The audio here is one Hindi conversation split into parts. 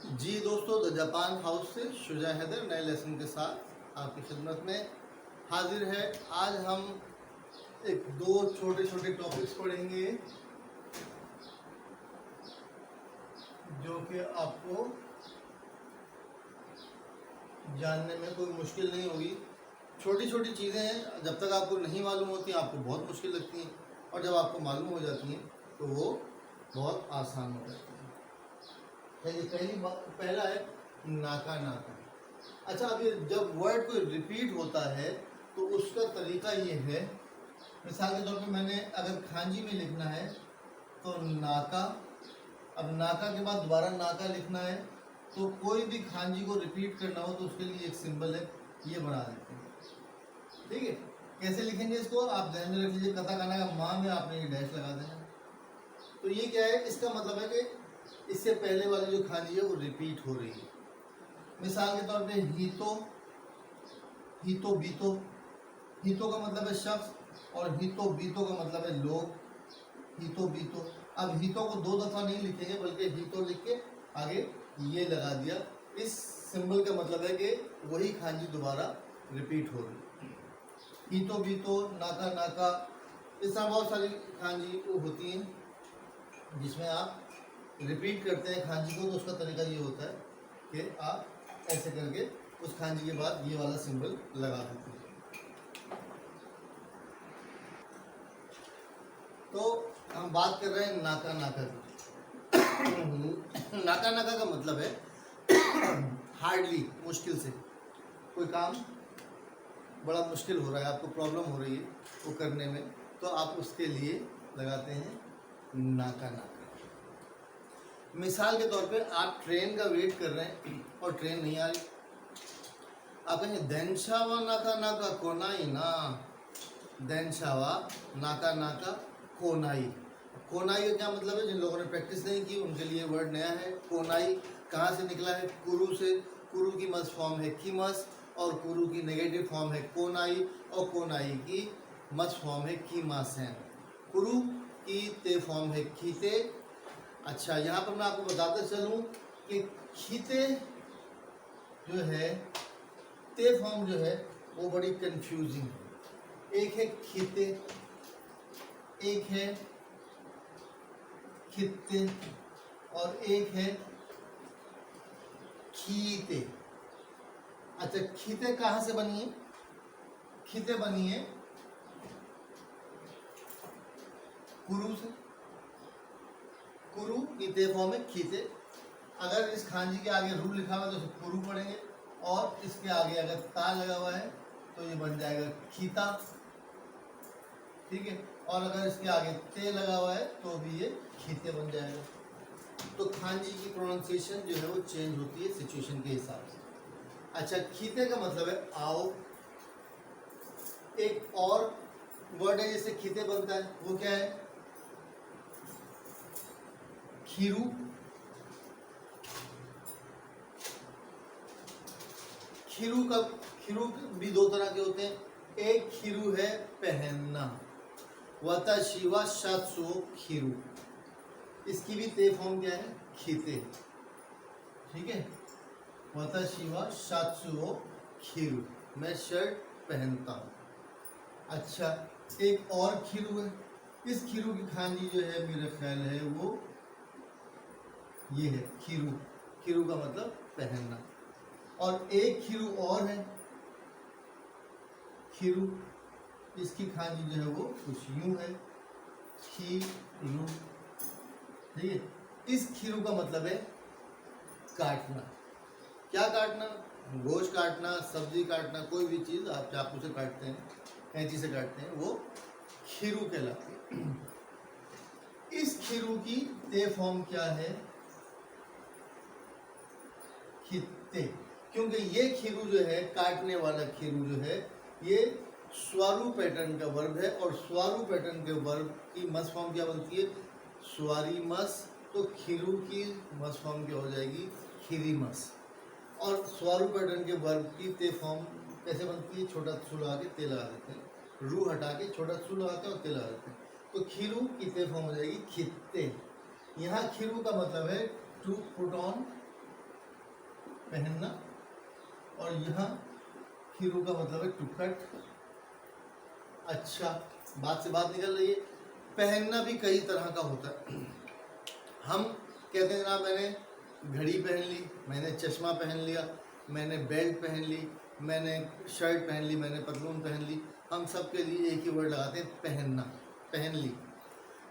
जी दोस्तों, द जापान हाउस से शुजा हैदर नए लेसन के साथ आपकी खिदमत में हाजिर है। आज हम एक दो छोटे छोटे टॉपिक्स पढ़ेंगे जो कि आपको जानने में कोई मुश्किल नहीं होगी। छोटी छोटी चीज़ें हैं, जब तक आपको नहीं मालूम होती आपको बहुत मुश्किल लगती हैं, और जब आपको मालूम हो जाती हैं तो वो बहुत आसान हो जाती है। पहला है नाका नाका। अच्छा, अब ये जब वर्ड कोई रिपीट होता है तो उसका तरीका ये है। मिसाल के तौर पे मैंने अगर खांजी में लिखना है तो नाका, अब नाका के बाद दोबारा नाका लिखना है, तो कोई भी खांजी को रिपीट करना हो तो उसके लिए एक सिंबल है, ये बना देते हैं। ठीक है, कैसे लिखेंगे इसको आप ध्यान में रख लीजिए। कथा काना का माँ में आपने ये डैश लगा देना। तो ये क्या है, इसका मतलब है कि इससे पहले वाली जो खांजी है वो रिपीट हो रही है। मिसाल के तौर पे हीतो, हीतो बीतो। हीतो का मतलब है शख्स और हीतो बीतो का मतलब है लोग। हीतो बीतो, अब हीतो को दो दफा नहीं लिखेंगे बल्कि हीतो लिख के आगे ये लगा दिया। इस सिंबल का मतलब है कि वही खांजी दोबारा रिपीट हो रही। हीतो बीतो, नाका नाका, इस तरह बहुत सारी खांजी होती हैं जिसमें आप रिपीट करते हैं खांजी को। तो उसका तरीका ये होता है कि आप ऐसे करके उस खांजी के बाद ये वाला सिंबल लगा देते हैं। तो हम बात कर रहे हैं नाका नाका की। नाका नाका का मतलब है हार्डली, मुश्किल से। कोई काम बड़ा मुश्किल हो रहा है, आपको प्रॉब्लम हो रही है वो करने में, तो आप उसके लिए लगाते हैं नाका नाका। मिसाल के तौर पे आप ट्रेन का वेट कर रहे हैं और ट्रेन नहीं आ रही, आप कहेंगे देनशावा नाका नाका कोनाई ना। देनशावा नाका नाका कोनाई। कोनाई का क्या मतलब है, जिन लोगों ने प्रैक्टिस नहीं की उनके लिए वर्ड नया है। कोनाई कहाँ से निकला है, कुरु से। कुरु की मस फॉर्म है कीमस, और कुरु की नेगेटिव फॉर्म है कोनाई, और कोनाई की मस फॉर्म है कीमासेन। कुरु की ते फॉर्म है खीते। अच्छा, यहाँ पर मैं आपको बताते चलूँ कि खीते जो है, ते फॉर्म जो है वो बड़ी कंफ्यूजिंग है। एक है खीते, एक है खित्ते, और एक है खीते। अच्छा, खीते कहाँ से बनी है? खीते बनी है कुरु से। कुरु की ते फॉर्म है खीते। अगर इस खांजी के आगे रू लिखा हुआ है तो उसे कुरु पढ़ेंगे, और इसके आगे अगर ता लगा हुआ है तो ये बन जाएगा खीता। ठीक है, और अगर इसके आगे ते लगा हुआ है तो भी ये खीते बन जाएगा। तो खांजी की प्रोनाउंसिएशन जो है वो चेंज होती है सिचुएशन के हिसाब से। अच्छा, खीते का मतलब है आओ। एक और वर्ड है जिससे खीते बनता है, वो क्या है? खीरू। खीरू भी दो तरह के होते हैं। एक खीरू है पहनना, वताशी वा शात्सु खीरू। इसकी भी ते फॉर्म क्या है? खीते। ठीक है, वताशी वा शात्सु खीरू, मैं शर्ट पहनता हूँ। अच्छा, एक और खीरू है। इस खीरू की खांजी जो है मेरा ख्याल है वो ये है खीरू। खीरू का मतलब पहनना। और एक खीरू और है खीरू, इसकी खांजी जो है वो कुछ यूं है, खीरू। ठीक है, इस खीरू का मतलब है काटना। क्या काटना? गोश्त काटना, सब्जी काटना, कोई भी चीज़ आप चाकू से काटते हैं, कैंची से काटते हैं, वो खीरू कहलाती है। इस खीरू की ते फॉर्म क्या है? खित्ते। क्योंकि ये खीरू जो है, काटने वाला खीरू जो है, ये स्वारू पैटर्न का वर्ब है, और स्वारू पैटर्न के वर्ब की मस फॉर्म क्या बनती है? स्वारी मस। तो खीरू की मस फॉर्म क्या हो जाएगी? खीरी मस। और स्वारू पैटर्न के वर्ब की ते फॉर्म कैसे बनती है? छोटा सु लगा के ते लगा देते हैं, रू हटा के छोटा सु लगाते हैं और ते लगा देते हैं, तो खीरू की ते फॉर्म हो जाएगी खित्ते। यहाँ खीरू का मतलब है टू पुट ऑन पहनना, और यहाँ खीरू का मतलब है टू कट। अच्छा, बात से बात निकल रही है। पहनना भी कई तरह का होता है। हम कहते हैं ना, मैंने घड़ी पहन ली, मैंने चश्मा पहन लिया, मैंने बेल्ट पहन ली, मैंने शर्ट पहन ली, मैंने पतलून पहन ली। हम सब के लिए एक ही वर्ड लगाते हैं, पहनना, पहन ली।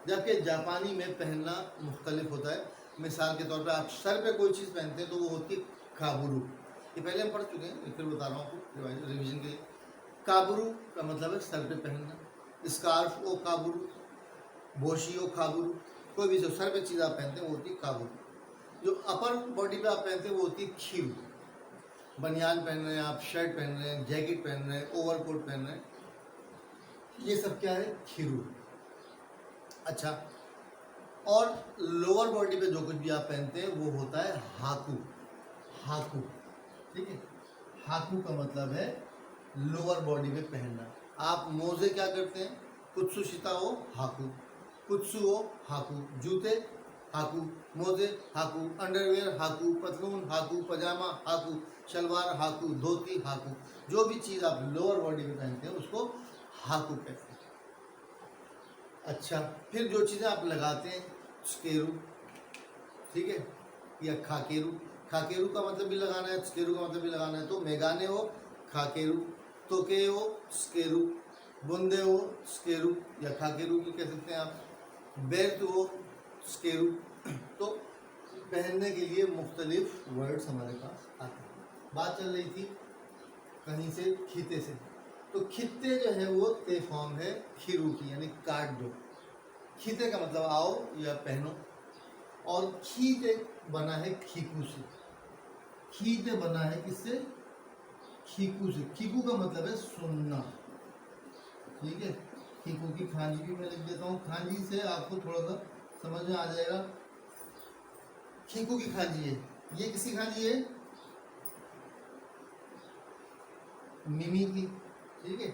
जबकि जापानी में पहनना मुख्तलिफ होता है। मिसाल के तौर पे आप सर पे कोई चीज़ पहनते हैं तो वो होती है काबुरू। ये पहले हम पढ़ चुके हैं, फिर बता रहा हूँ आपको रिविजन के लिए। काबुरू का मतलब है सर पे पहनना। स्कार्फ ओ काबुरू, बोशी ओ काबुरू, कोई भी जो सर पे चीज़ आप पहनते हैं वो होती है काबुरू। जो अपर बॉडी पे आप पहनते हैं वो होती है खीरू। बनियान पहन रहे हैं आप, शर्ट पहन रहे हैं, जैकेट पहन रहे हैं, ओवरकोट पहन रहे हैं, ये सब क्या है? खीरू। अच्छा, और लोअर बॉडी पे जो कुछ भी आप पहनते हैं वो होता है हाकू। हाकू, ठीक है। हाकू का मतलब है लोअर बॉडी पे पहनना। आप मोजे क्या करते हैं? कुत्सुशिता हो हाकू, कुत्सु हो हाकू, जूते हाकू, मोजे हाकू, अंडरवेयर हाकू, पतलून हाकू, पजामा हाकू, शलवार हाकू, धोती हाकू। जो भी चीज़ आप लोअर बॉडी पे पहनते हैं उसको हाकू कहते हैं। अच्छा, फिर जो चीज़ें आप लगाते हैं, स्केरू, ठीक है, या खाकेरू। खाकेरू का मतलब भी लगाना है, स्केरू का मतलब भी लगाना है। तो मेगाने हो खाकेरू, तोके हो स्केरू, बुंदे हो स्केरू या खाकेरू भी कह सकते हैं आप, बेल्ट हो स्केरू। तो पहनने के लिए मुख्तलिफ वर्ड्स हमारे पास आते हैं। बात चल रही थी कहीं से खीते से, तो खित्ते जो है वो ते फॉर्म है खीरू की, यानी काट दो। खीते का मतलब आओ या पहनो, और खीते बना है खीकू से। खीते बना है किससे? खीकू से। खीकू का मतलब है सुनना, ठीक है। खीकू की खांजी भी मैं लिख देता हूँ, खांजी से आपको थोड़ा सा समझ में आ जाएगा। खीकू की खांजी है, ये किसकी खांजी है? मिमी की, ठीक है।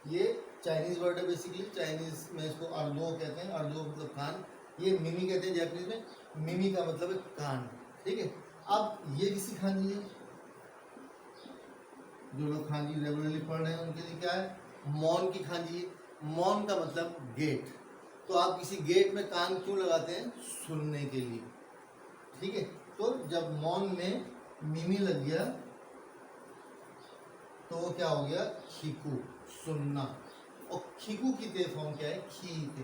ये चाइनीज वर्ड है, बेसिकली चाइनीज में इसको अर्दो कहते हैं। अर्दो मतलब कान, ये मिमी कहते हैं जापानीज में। मिमी का मतलब है कान, ठीक है। अब ये किसकी खांजी है? जो लोग खांजी रेगुलरली पढ़ रहे हैं उनके लिए क्या है? मौन की खांजी है। मौन का मतलब गेट। तो आप किसी गेट में कान क्यों लगाते हैं? सुनने के लिए, ठीक है। तो जब मौन में मिमी लग गया तो वो क्या हो गया? खीकू, सुनना। और खीकू की ते फॉर्म क्या है? खीते।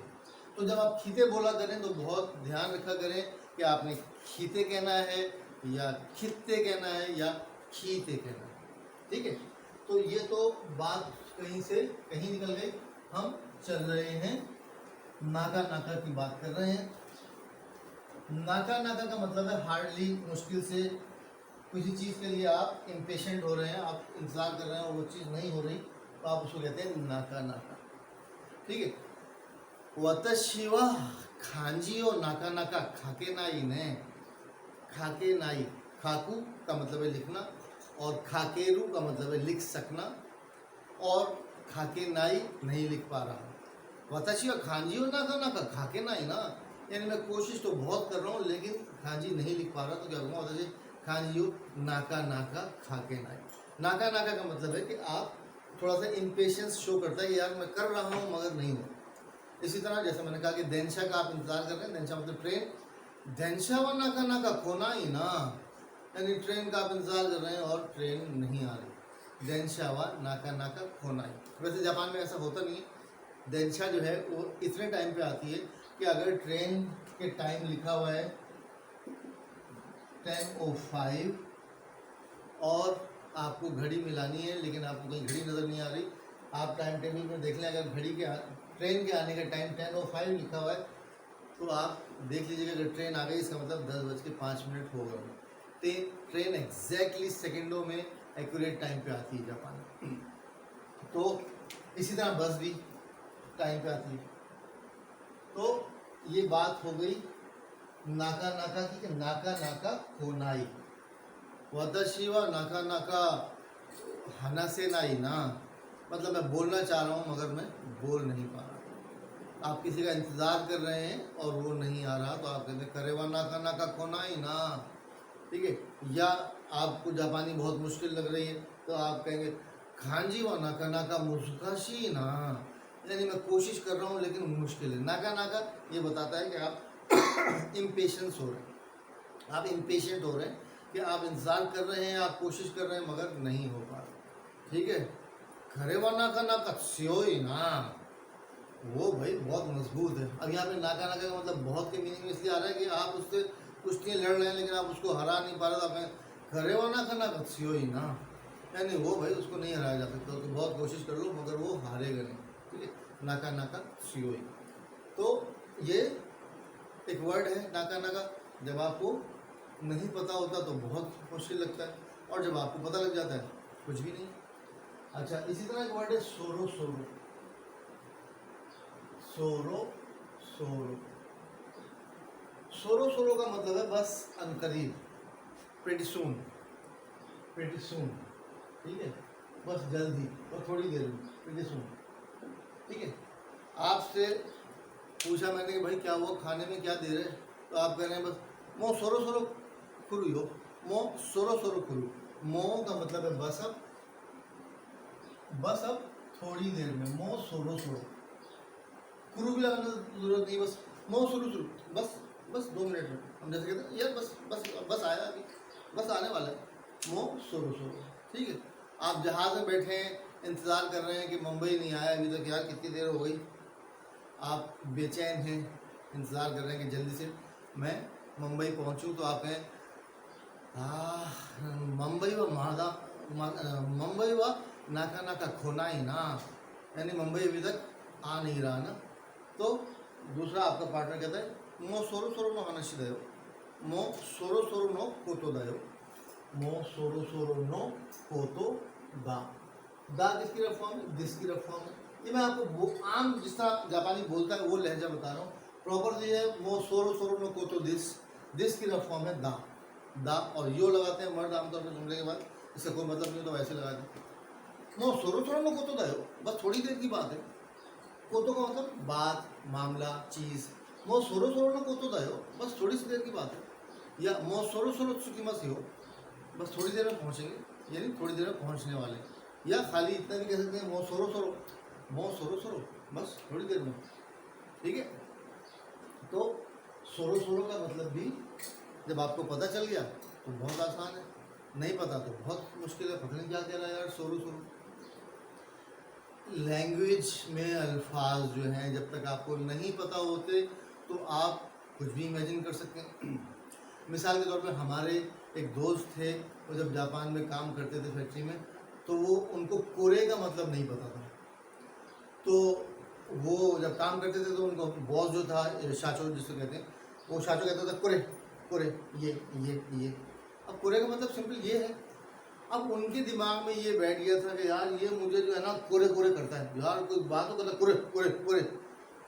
तो जब आप खीते बोला करें तो बहुत ध्यान रखा करें कि आपने खीते कहना है या खित्ते कहना है या खीते कहना है, ठीक है। तो ये तो बात कहीं से कहीं निकल गई। हम चल रहे हैं नाका नाका की बात कर रहे हैं। नाका नाका का मतलब है हार्डली, मुश्किल से। किसी चीज़ के लिए आप इम्पेशेंट हो रहे हैं, आप इंतज़ार कर रहे हैं और वो चीज़ नहीं हो रही, तो आप उसको कहते हैं नाका नाका, ठीक है। वतशी वा खांजी और नाका नाका खाके नाई ने। खाके नाई, खाकू का मतलब है लिखना, और खाकेरू का मतलब है लिख सकना, और खाके नाई नहीं लिख पा रहा। वतशी वा खांजी और नाका नाका खाके नाई ना, यानी मैं कोशिश तो बहुत कर रहा हूँ लेकिन खांजी नहीं लिख पा रहा, तो क्या कहूँगा? वतशी खांजी नाका नाका खाके नाई। नाका नाका का मतलब है कि आप थोड़ा सा इम्पेशेंस शो करता है कि यार मैं कर रहा हूँ मगर नहीं हो। इसी तरह जैसे मैंने कहा कि देनशा का आप इंतजार कर रहे हैं, देनशा मतलब ट्रेन। देनशा व नाका नाका खोना ही ना, यानी ट्रेन का आप इंतजार कर रहे हैं और ट्रेन नहीं आ रही। देनशा व नाका नाका खोना ही। वैसे जापान में ऐसा होता नहीं है। देनशा जो है वो इतने टाइम पे आती है कि अगर ट्रेन के टाइम लिखा हुआ है 10:05 और आपको घड़ी मिलानी है लेकिन आपको कहीं घड़ी नज़र नहीं आ रही, आप टाइम टेबल में देख लें, अगर घड़ी के ट्रेन के आने का टाइम 10:05 लिखा हुआ है तो आप देख लीजिएगा अगर ट्रेन आ गई इसका मतलब 10:05 हो गए। ट्रेन एग्जैक्टली सेकंडों में एक्यूरेट टाइम पे आती है जापान में। तो इसी तरह बस भी टाइम पे आती है। तो ये बात हो गई नाका नाका की, नाका नाका खोनाई। वतशी वा नाका नाका हना से नाई ना, मतलब मैं बोलना चाह रहा हूँ मगर मैं बोल नहीं पा रहा। आप किसी का इंतज़ार कर रहे हैं और वो नहीं आ रहा, तो आप कहते करे वा नाका नाका खोनाई ना, ठीक है। या आपको जापानी बहुत मुश्किल लग रही है तो आप कहेंगे खांजी व नाका नाका मुस्काशी ना, यानी मैं कोशिश कर रहा हूँ लेकिन मुश्किल है। नाका नाका ये बताता है कि आप इम्पेशेंस हो रहे हैं, आप इम्पेशेंट हो रहे हैं, कि आप इंतज़ार कर रहे हैं, आप कोशिश कर रहे हैं मगर नहीं हो पा रहा। ठीक है। खरे व नाका नाका स्योई ना, वो भाई बहुत मजबूत है। अब यहाँ पे नाका नाका का मतलब बहुत के मीनिंग में इसलिए आ रहा है कि आप उससे कुश्तियाँ लड़ रहे हैं लेकिन आप उसको हरा नहीं पा रहे, तो आप खरे व नाका नाका स्योई ना, यानी वो भाई उसको नहीं हराया जा सकता, तो बहुत कोशिश कर लो मगर वो हारेगा नहीं। ठीक है। नाका नाका स्योई, तो ये एक वर्ड है नाका नाका। जब आपको नहीं पता होता तो बहुत मुश्किल लगता है, और जब आपको पता लग जाता है कुछ भी नहीं। अच्छा, इसी तरह एक वर्ड है सोरो सोरो। सोरो सोरो, सोरो सोरो का मतलब है बस अनकरीब, प्रेटी सून, प्रेटी सून। ठीक है, बस जल्दी और थोड़ी देर में, प्रेटी सून। ठीक है। आपसे पूछा मैंने कि भाई क्या वो खाने में क्या दे रहे हैं, तो आप कह रहे हैं बस मो सोरो सोरो खुरू हो, मो सोरो सोरो खुरू। मो का मतलब है बस अब, बस अब थोड़ी देर में, मो सोरो सोरो। खुरू भी लगाने की जरूरत नहीं, बस मो शुरू शुरू, बस बस 2 मिनट में। हम जैसे कहते हैं यार बस बस बस आया अभी, बस आने वाला है, मो सोरो सोरो। ठीक है। आप जहाज़ में बैठे हैं, इंतज़ार कर रहे हैं कि मुंबई नहीं आया अभी तक, यार कितनी देर हो गई, आप बेचैन हैं, इंतज़ार कर रहे हैं कि जल्दी से मैं मुंबई पहुंचूं, तो आप कहें मुंबई व मादा, मुंबई व नाका नाका खोना ही ना, यानी मुंबई अभी तक आ नहीं रहा ना। तो दूसरा आपका पार्टनर कहता है मो सोरो सोरो नो हानाशी दयो, मो सोरो सोरो नो कोतो दयो, मो सोरो सोरो नो कोतो दा। दा किसकी रफ फॉर्म है, दिस की रफ फॉर्म है। ये मैं आपको आम जिस तरह जापानी बोलता है वो लहजा बता रहा हूँ। प्रॉपर ये है मो सोरो सोरो नो कोतो दिस, दिस की रफ फॉर्म है दा। दा और यो लगाते हैं मर्द आमतौर पर जुमले के बाद, इसका कोई मतलब नहीं तो वैसे लगा दें। मो सोरो सोरो नो कोतो दयो, बस थोड़ी देर की बात है। कोतो का मतलब बात, मामला, चीज़। मो सोरो सोरो नो कोतो दयो, बस थोड़ी सी देर की बात है। या मो सोरो सोरो त्सुकिमास हो, बस थोड़ी देर में पहुँचेंगे, यानी थोड़ी देर में पहुँचने वाले। या खाली इतना भी कह सकते हैं मो सोरो सोरो, मो सोरो सोरो, बस थोड़ी देर में। ठीक है। तो सोरो सोरो का मतलब भी जब आपको पता चल गया तो बहुत आसान है, नहीं पता तो बहुत मुश्किल है, पता नहीं क्या कह रहा है यार सोरो सोरो। लैंग्वेज में अल्फाज जो हैं जब तक आपको नहीं पता होते तो आप कुछ भी इमेजिन कर सकते हैं। मिसाल के तौर पे हमारे एक दोस्त थे, वो जब जापान में काम करते थे फैक्ट्री में, तो वो उनको कोरे का मतलब नहीं पता था। तो वो जब काम करते थे तो उनको बॉस जो था शाचो जिसको कहते हैं, वो शाचो कहता था कोरे कोरे, ये। अब कोरे का मतलब सिंपल ये है। अब उनके दिमाग में ये बैठ गया था कि यार ये मुझे जो है ना कोरे कोरे करता है, यार कोई बात तो करता है कोरे कोरे कोरे।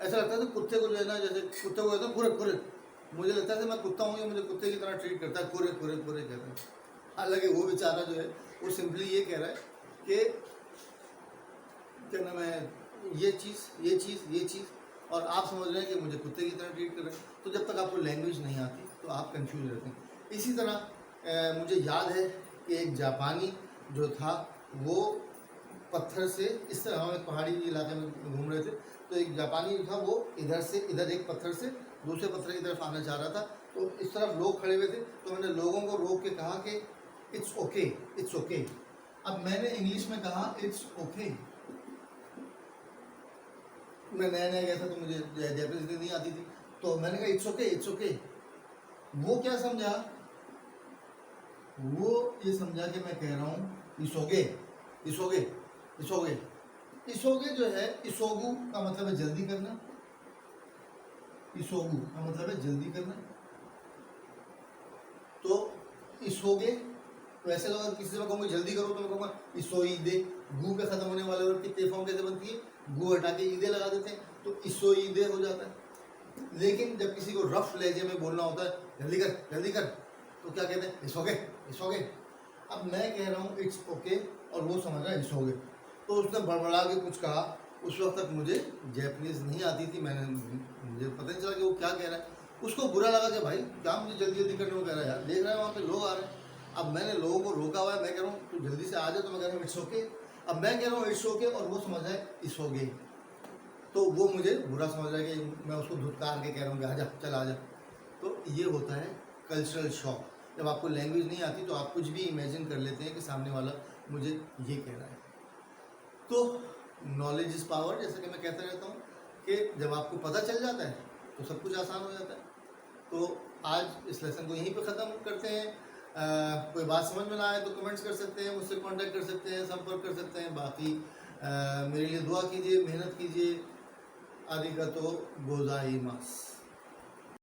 ऐसा लगता है कुत्ते को जो है ना, जैसे कुत्ते को कहता है कोरे कोरे, मुझे लगता है मैं कुत्ता हूँ, ये मुझे कुत्ते की तरह ट्रीट करता है, कोरे कोरे कोरे कहता है। हालांकि वो बेचारा जो है वो सिंपली ये कह रहा है कि क्या नाम है, ये चीज़, और आप समझ रहे हैं कि मुझे कुत्ते की तरह ट्रीट कर रहे हैं। तो जब तक आपको लैंग्वेज नहीं आती तो आप कंफ्यूज रहते हैं। इसी तरह मुझे याद है कि एक जापानी जो था वो पत्थर से, इस तरह हम एक पहाड़ी इलाके में घूम रहे थे, तो एक जापानी जो था वो इधर से इधर एक पत्थर से दूसरे पत्थर की तरफ आना चाह रहा था। तो इस तरफ लोग खड़े हुए थे, तो मैंने लोगों को रोक के कहा कि इट्स ओके, इट्स ओके। अब मैंने इंग्लिश में कहा इट्स ओके। मैं नया नया गया था तो मुझे जैपनीज नहीं आती थी, तो मैंने कहा इट्स ओके, इट्स ओके। वो क्या समझा, वो ये समझा कि मैं कह रहा हूँ इसोगे, इसोगे, इसोगे। इसोगे जो है, इसोगु का मतलब है जल्दी करना, इसोगु का मतलब है जल्दी करना। तो इसोगे, वैसे लोग किसी से कहूँगा जल्दी करो तो मैं कहूँगा इसोई दे। गु पे खत्म होने वाले वर्ड की ते फॉर्म कैसे बनती है, गु हटा के ईदे लगा देते हैं तो इसोई दे हो जाता है। लेकिन जब किसी को रफ लहजे में बोलना होता है जल्दी कर जल्दी कर, तो क्या कहते हैं इसोगे, इसोगे। अब मैं कह रहा हूँ इट्स ओके और वो समझ रहा है इसोगे, तो उसने बड़बड़ा के कुछ कहा। उस वक्त तक मुझे जैपनीज़ नहीं आती थी, मुझे पता नहीं चला कि वो क्या कह रहा है। उसको बुरा लगा कि भाई क्या मुझे जल्दी जल्दी करने को कह रहा है यार, देख रहा है वहाँ पे लोग आ रहे हैं। अब मैंने लोगों को रोका हुआ है, मैं कह रहा हूँ तू जल्दी से आ जा, तो मैं कह रहा हूँ इट्स ओके। अब मैं कह रहा हूँ इट्स ओके और वो समझ रहा है इट्स ओके, तो वो मुझे बुरा समझ रहा है कि मैं उसको धुतकार के कह रहा हूँ कि आजा, चल आजा। तो ये होता है कल्चरल शॉक। जब आपको लैंग्वेज नहीं आती तो आप कुछ भी इमेजिन कर लेते हैं कि सामने वाला मुझे ये कह रहा है। तो नॉलेज इज़ पावर, जैसे कि मैं कहता रहता हूँ कि जब आपको पता चल जाता है तो सब कुछ आसान हो जाता है। तो आज इस लेसन को यहीं पे ख़त्म करते हैं। कोई बात समझ में ना आए तो कमेंट्स कर सकते हैं, मुझसे कांटेक्ट कर सकते हैं, संपर्क कर सकते हैं। बाकी मेरे लिए दुआ कीजिए, मेहनत कीजिए। आरिगातो गोजाइमास।